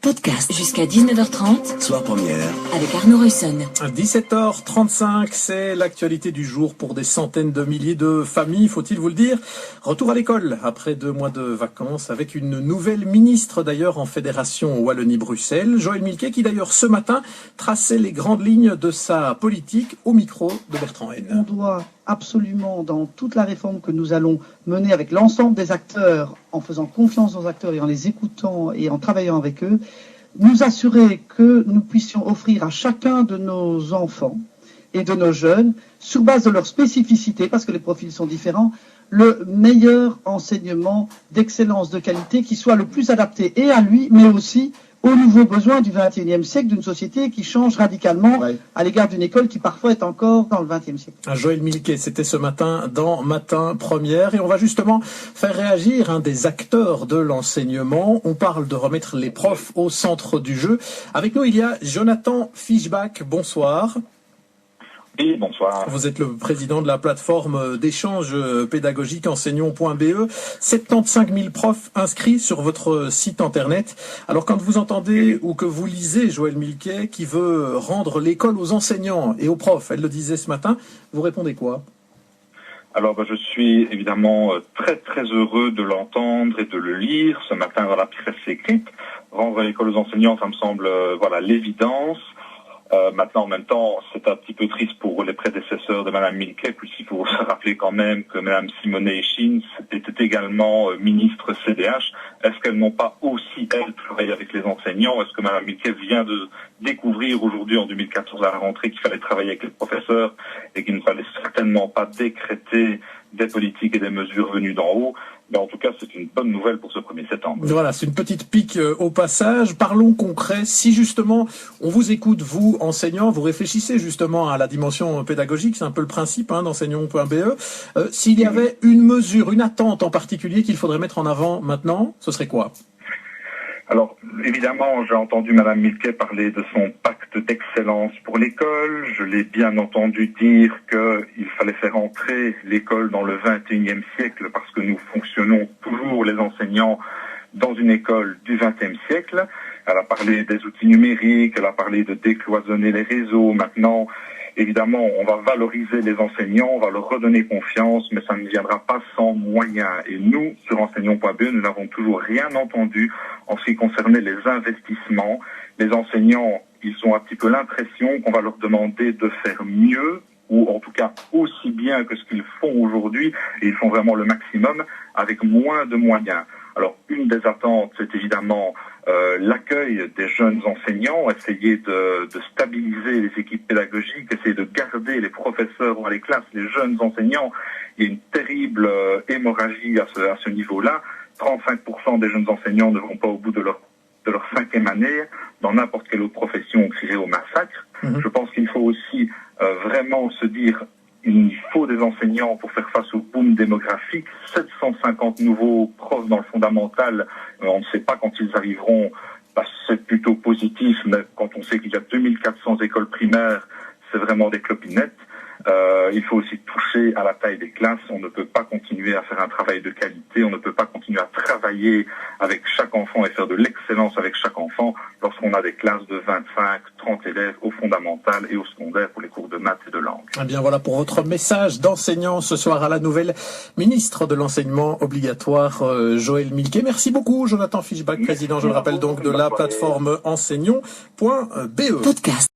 Podcast jusqu'à 19h30. Soir première. Avec Arnaud Ruyson. 17h35, c'est l'actualité du jour pour des centaines de milliers de familles, faut-il vous le dire. Retour à l'école après 2 mois de vacances avec une nouvelle ministre d'ailleurs en fédération Wallonie-Bruxelles, Joëlle Milquet, qui d'ailleurs ce matin traçait les grandes lignes de sa politique au micro de Bertrand Haine. On doit absolument, dans toute la réforme que nous allons mener avec l'ensemble des acteurs, en faisant confiance aux acteurs et en les écoutant et en travaillant avec eux, nous assurer que nous puissions offrir à chacun de nos enfants et de nos jeunes, sur base de leur spécificité, parce que les profils sont différents, le meilleur enseignement d'excellence, de qualité, qui soit le plus adapté et à lui, mais aussi aux nouveaux besoins du XXIe siècle, d'une société qui change radicalement à l'égard d'une école qui parfois est encore dans le XXe siècle. Joëlle Milquet, c'était ce matin dans Matin Première, et on va justement faire réagir un des acteurs de l'enseignement. On parle de remettre les profs au centre du jeu. Avec nous, il y a Jonathan Fischbach. Bonsoir. Oui, bonsoir. Vous êtes le président de la plateforme d'échange pédagogique enseignons.be. 75 000 profs inscrits sur votre site internet. Alors quand vous entendez ou que vous lisez Joëlle Milquet qui veut rendre l'école aux enseignants et aux profs, elle le disait ce matin, vous répondez quoi ? Alors je suis évidemment très très heureux de l'entendre et de le lire ce matin dans la presse écrite. Rendre l'école aux enseignants, ça me semble l'évidence. Maintenant, en même temps, c'est un petit peu triste pour les prédécesseurs de Madame Milquet, puisqu'il faut se rappeler quand même que Madame Simonet Schins était également ministre CDH. Est-ce qu'elles n'ont pas aussi, elles, travaillé avec les enseignants? Est-ce que Madame Milquet vient de découvrir aujourd'hui, en 2014, à la rentrée, qu'il fallait travailler avec les professeurs et qu'il ne fallait certainement pas décréter des politiques et des mesures venues d'en haut? Mais en tout cas, c'est une bonne nouvelle pour ce 1er septembre. Voilà, c'est une petite pique au passage. Parlons concret. Si justement on vous écoute, vous, enseignants, vous réfléchissez justement à la dimension pédagogique, c'est un peu le principe d'enseignons.be. S'il y avait une mesure, une attente en particulier qu'il faudrait mettre en avant maintenant, ce serait quoi ? Alors, évidemment, j'ai entendu Madame Milquet parler de son pacte d'excellence pour l'école. Je l'ai bien entendu dire qu'il fallait faire entrer l'école dans le XXIe siècle parce que nous fonctionnons toujours, les enseignants, dans une école du XXe siècle. Elle a parlé des outils numériques, elle a parlé de décloisonner les réseaux. Maintenant, évidemment, on va valoriser les enseignants, on va leur redonner confiance, mais ça ne viendra pas sans moyens. Et nous, sur enseignons.be, nous n'avons toujours rien entendu en ce qui concernait les investissements. Les enseignants, ils ont un petit peu l'impression qu'on va leur demander de faire mieux, ou en tout cas aussi bien que ce qu'ils font aujourd'hui, et ils font vraiment le maximum avec moins de moyens. Alors, une des attentes, c'est évidemment l'accueil des jeunes enseignants, essayer de stabiliser les équipes pédagogiques, essayer de garder les professeurs dans les classes, les jeunes enseignants. Il y a une terrible hémorragie à ce niveau-là. 35% des jeunes enseignants ne vont pas au bout de leur 5e année. Dans n'importe quelle autre profession, on crierait au massacre. Je pense qu'il faut aussi vraiment se dire il faut des enseignants pour faire face au boom démographique. 750 nouveaux profs dans le fondamental, on ne sait pas quand ils arriveront, c'est plutôt positif, mais quand on sait qu'il y a 2400 écoles primaires, c'est vraiment des clopinettes. Il faut aussi toucher à la taille des classes. On ne peut pas continuer à faire un travail de qualité, on ne peut pas continuer à travailler avec chaque enfant et faire de l'excellence avec chaque enfant lorsqu'on a des classes de 25, 30 élèves au fondamental et au secondaire pour les cours de maths et de langue. Eh bien voilà pour votre message d'enseignant ce soir à la nouvelle ministre de l'enseignement obligatoire, Joëlle Milquet. Merci beaucoup Jonathan Fischbach, président, je le rappelle donc, de la plateforme enseignons.be. Podcast.